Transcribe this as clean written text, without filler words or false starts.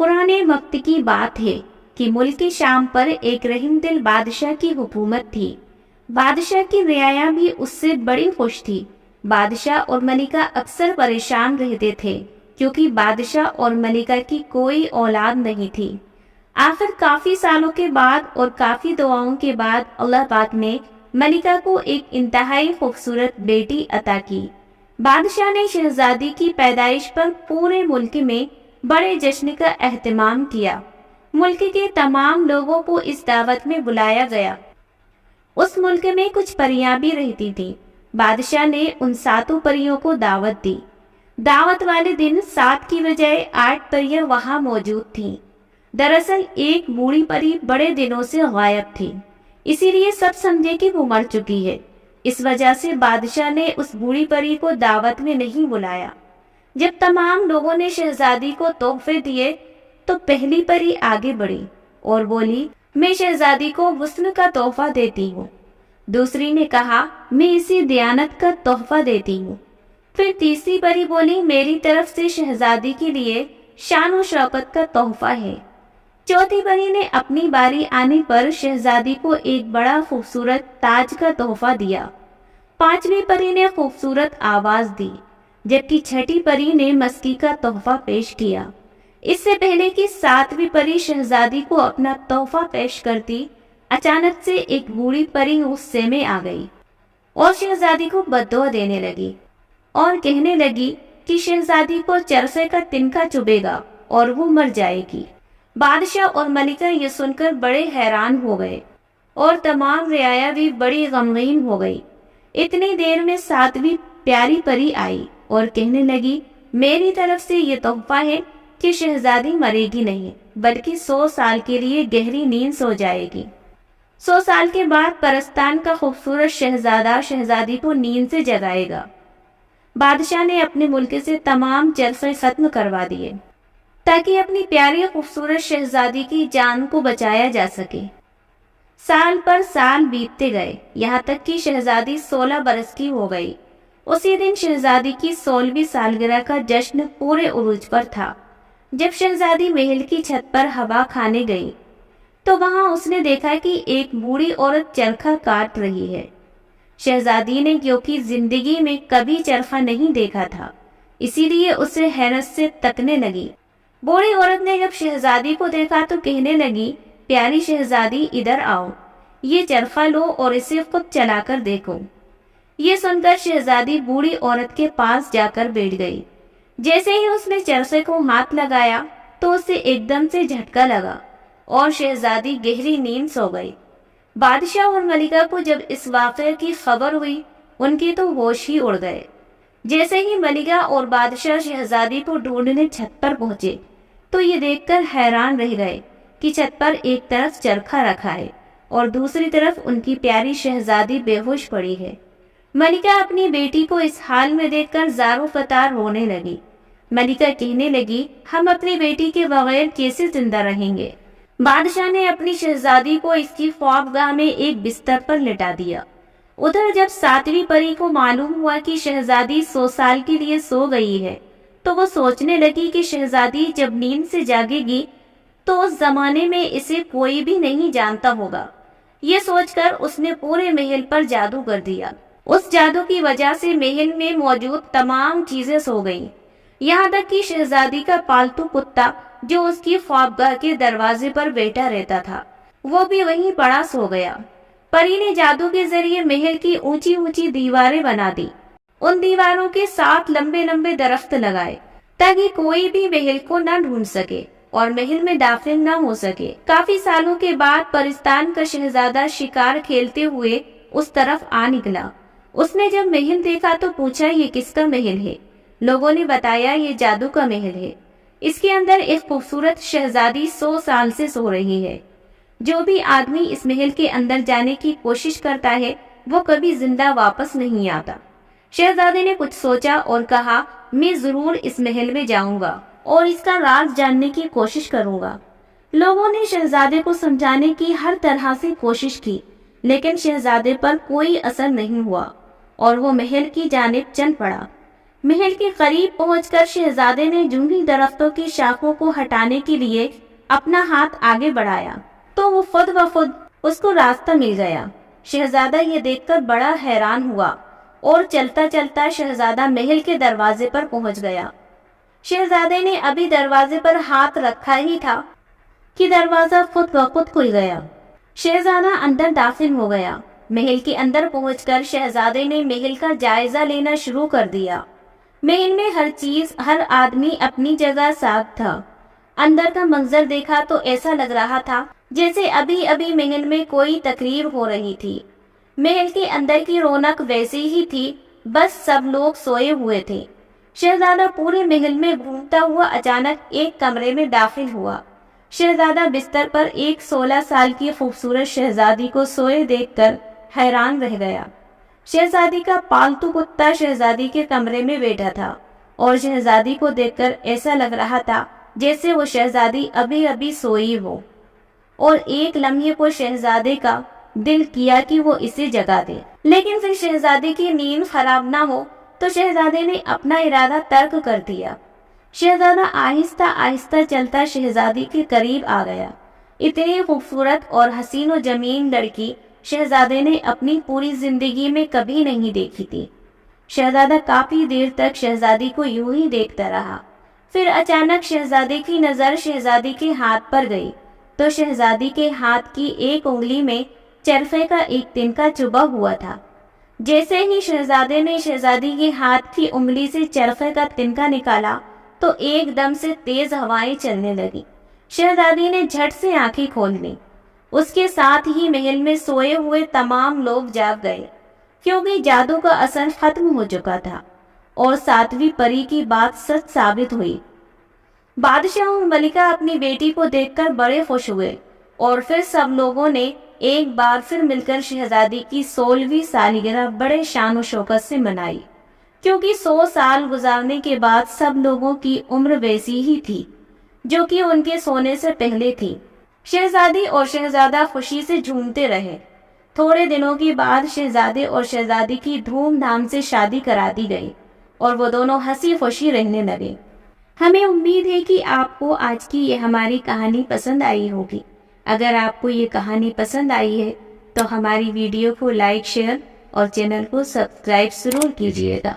पुराने वक्त की बात है कि मुल्क शाम पर एक रहीम दिल बादशाह की हुकूमत थी। बादशाह की रियाया भी उससे बड़ी खुश थी। बादशाह और मलिका अक्सर परेशान रहते थे क्योंकि बादशाह और मलिका की कोई औलाद नहीं थी। आखिर काफी सालों के बाद और काफी दुआओं के बाद अल्लाह पाक ने मलिका को एक इंतहाई खूबसूरत बेटी अता की। बादशाह ने शहजादी की पैदाइश पर पूरे मुल्क में बड़े जश्न का एहतमाम किया। मुल्क के तमाम लोगों को इस दावत में बुलाया गया। उस मुल्क में कुछ परियां भी रहती थीं। बादशाह ने उन 7 परियों को दावत दी। दावत वाले दिन 7 की बजाय 8 परियां वहां मौजूद थीं। दरअसल एक बूढ़ी परी बड़े दिनों से गायब थी, इसीलिए सब समझे कि वो मर चुकी है। इस वजह से बादशाह ने उस बूढ़ी परी को दावत में नहीं बुलाया। जब तमाम लोगों ने शहजादी को तोहफे दिए तो पहली परी आगे बढ़ी और बोली, मैं शहजादी को हुस्न का तोहफा देती हूँ। दूसरी ने कहा, मैं इसे दयानत का तोहफा देती हूँ। फिर तीसरी परी बोली, मेरी तरफ से शहजादी के लिए शान और शौकत का तोहफा है। चौथी परी ने अपनी बारी आने पर शहजादी को एक बड़ा खूबसूरत ताज का तोहफा दिया। पांचवी परी ने खूबसूरत आवाज दी, जबकि छठी परी ने मस्की का तोहफा पेश किया। इससे पहले कि 7वीं परी शहजादी को अपना तोहफा पेश करती, अचानक से एक बूढ़ी परी गुस्से में आ गई और शहजादी को बद्दुआ देने लगी और कहने लगी कि शहजादी को चरसे का तिनका चुभेगा और वो मर जाएगी। बादशाह और मलिका ये सुनकर बड़े हैरान हो गए और तमाम रियाया भी बड़ी गमगीन हो गई। इतनी देर में 7वीं प्यारी परी आई और कहने लगी, मेरी तरफ से ये तोहफा है कि शहजादी मरेगी नहीं, बल्कि 100 साल के लिए गहरी नींद सो जाएगी। 100 साल के बाद परस्तान का खूबसूरत शहजादा शहजादी को नींद से जगाएगा। बादशाह ने अपने मुल्क से तमाम जलसे खत्म करवा दिए ताकि अपनी प्यारी खूबसूरत शहजादी की जान को बचाया जा सके। साल पर साल बीतते गए, यहाँ तक कि शहजादी 16 बरस की हो गई। उसी दिन शहजादी की 16वीं सालगिरह का जश्न पूरे उरूज पर था। जब शहजादी महल की छत पर हवा खाने गई तो वहां उसने देखा कि एक बूढ़ी औरत चरखा काट रही है। शहजादी ने क्योंकि जिंदगी में कभी चरखा नहीं देखा था, इसीलिए उसे हैरत से तकने लगी। बूढ़ी औरत ने जब शहजादी को देखा तो कहने लगी, प्यारी शहजादी इधर आओ, ये चरखा लो और इसे खुद चलाकर देखो। ये सुनकर शहजादी बूढ़ी औरत के पास जाकर बैठ गई। जैसे ही उसने चरखे को हाथ लगाया तो उसे एकदम से झटका लगा और शहजादी गहरी नींद सो गई। बादशाह और मलिका को जब इस वाक़ये की खबर हुई, उनके तो होश ही उड़ गए। जैसे ही मलिका और बादशाह शहजादी को ढूंढने छत पर पहुंचे तो ये देखकर हैरान रह गए कि छत पर एक तरफ चरखा रखा है और दूसरी तरफ उनकी प्यारी शहजादी बेहोश पड़ी है। मलिका अपनी बेटी को इस हाल में देखकर ज़ारो फ़तार रोने लगी। मलिका कहने लगी, हम अपनी बेटी के बगैर कैसे जिंदा रहेंगे। बादशाह ने अपनी शहजादी को इसकी ख्वाबगाह में एक बिस्तर पर लिटा दिया। उधर जब 7वीं परी को मालूम हुआ कि शहजादी 100 साल के लिए सो गई है तो वो सोचने लगी कि शहजादी जब नींद से जागेगी तो उस जमाने में इसे कोई भी नहीं जानता होगा। ये सोचकर उसने पूरे महल पर जादू कर दिया। उस जादू की वजह से महल में मौजूद तमाम चीजें सो गईं। यहाँ तक कि शहजादी का पालतू कुत्ता जो उसकी ख्वाबगाह के दरवाजे पर बैठा रहता था, वो भी वहीं पड़ा सो गया। परी ने जादू के जरिए महल की ऊंची ऊंची दीवारें बना दी। उन दीवारों के साथ लंबे लंबे दरख्त लगाए ताकि कोई भी महल को न ढूंढ सके और महल में दाखिल न हो सके। काफी सालों के बाद परिस्तान का शहजादा शिकार खेलते हुए उस तरफ आ निकला। उसने जब महल देखा तो पूछा, ये किसका महल है। लोगों ने बताया, ये जादू का महल है। इसके अंदर एक खूबसूरत शहजादी 100 साल से सो रही है। जो भी आदमी इस महल के अंदर जाने की कोशिश करता है वो कभी जिंदा वापस नहीं आता। शहजादे ने कुछ सोचा और कहा, मैं जरूर इस महल में जाऊंगा और इसका राज जानने की कोशिश करूंगा। लोगों ने शहजादे को समझाने की हर तरह से कोशिश की, लेकिन शहजादे पर कोई असर नहीं हुआ और वो महल की जानिब चल पड़ा। محل کے قریب پہنچ کر شہزادے نے جونگی درختوں کی شاخوں کو ہٹانے کے لیے اپنا ہاتھ آگے بڑھایا تو وہ خود بخود اس کو راستہ مل گیا۔ شہزادہ یہ دیکھ کر بڑا حیران ہوا اور چلتا چلتا شہزادہ محل کے دروازے پر پہنچ گیا۔ شہزادے نے ابھی دروازے پر ہاتھ رکھا ہی تھا کہ دروازہ خود بخود کھل گیا۔ شہزادہ اندر داخل ہو گیا۔ محل کے اندر پہنچ کر شہزادے نے محل کا جائزہ لینا شروع کر دیا۔ محل میں ہر چیز، ہر آدمی اپنی جگہ صاف تھا۔ اندر کا منظر دیکھا تو ایسا لگ رہا تھا جیسے ابھی ابھی محل میں کوئی تقریب ہو رہی تھی۔ محل کے اندر کی رونق ویسی ہی تھی، بس سب لوگ سوئے ہوئے تھے۔ شہزادہ پورے محل میں گھومتا ہوا اچانک ایک کمرے میں داخل ہوا۔ شہزادہ بستر پر ایک 16 سال کی خوبصورت شہزادی کو سوئے دیکھ کر حیران رہ گیا۔ شہزادی کا پالتو کتا شہزادی کے کمرے میں بیٹھا تھا اور شہزادی کو دیکھ کر ایسا لگ رہا تھا جیسے وہ شہزادی ابھی ابھی سوئی ہو، اور ایک لمحے کو شہزادے کا دل کیا کہ وہ اسے جگا دے، لیکن پھر شہزادی کی نیند خراب نہ ہو تو شہزادے نے اپنا ارادہ ترک کر دیا۔ شہزادہ آہستہ آہستہ چلتا شہزادی کے قریب آ گیا۔ اتنی خوبصورت اور حسین و جمیل لڑکی شہزادے نے اپنی پوری زندگی میں کبھی نہیں دیکھی تھی۔ شہزادہ کافی دیر تک شہزادی کو یوں ہی دیکھتا رہا۔ پھر اچانک شہزادے کی نظر شہزادی کے ہاتھ پر گئی تو شہزادی کے ہاتھ کی ایک انگلی میں چرخے کا ایک تنکا چبھا ہوا تھا۔ جیسے ہی شہزادے نے شہزادی کے ہاتھ کی انگلی سے چرخے کا تنکا نکالا تو ایک دم سے تیز ہوائیں چلنے لگی۔ شہزادی نے جھٹ سے آنکھیں کھول لی۔ اس کے ساتھ ہی محل میں سوئے ہوئے تمام لوگ جاگ گئے، کیونکہ جادو کا اثر ختم ہو چکا تھا اور 7ویں پری کی بات سچ ثابت ہوئی۔ بادشاہ اور ملکہ اپنی بیٹی کو دیکھ کر بڑے خوش ہوئے اور پھر سب لوگوں نے ایک بار پھر مل کر شہزادی کی 16ویں سالگرہ بڑے شان و شوکت سے منائی، کیونکہ 100 سال گزارنے کے بعد سب لوگوں کی عمر ویسی ہی تھی جو کہ ان کے سونے سے پہلے تھی۔ شہزادی اور شہزادہ خوشی سے جھومتے رہے۔ تھوڑے دنوں کے بعد شہزادے اور شہزادی کی دھوم دھام سے شادی کرا دی گئی اور وہ دونوں ہنسی خوشی رہنے لگے۔ ہمیں امید ہے کہ آپ کو آج کی یہ ہماری کہانی پسند آئی ہوگی۔ اگر آپ کو یہ کہانی پسند آئی ہے تو ہماری ویڈیو کو لائک، شیئر اور چینل کو سبسکرائب ضرور کیجیے گا۔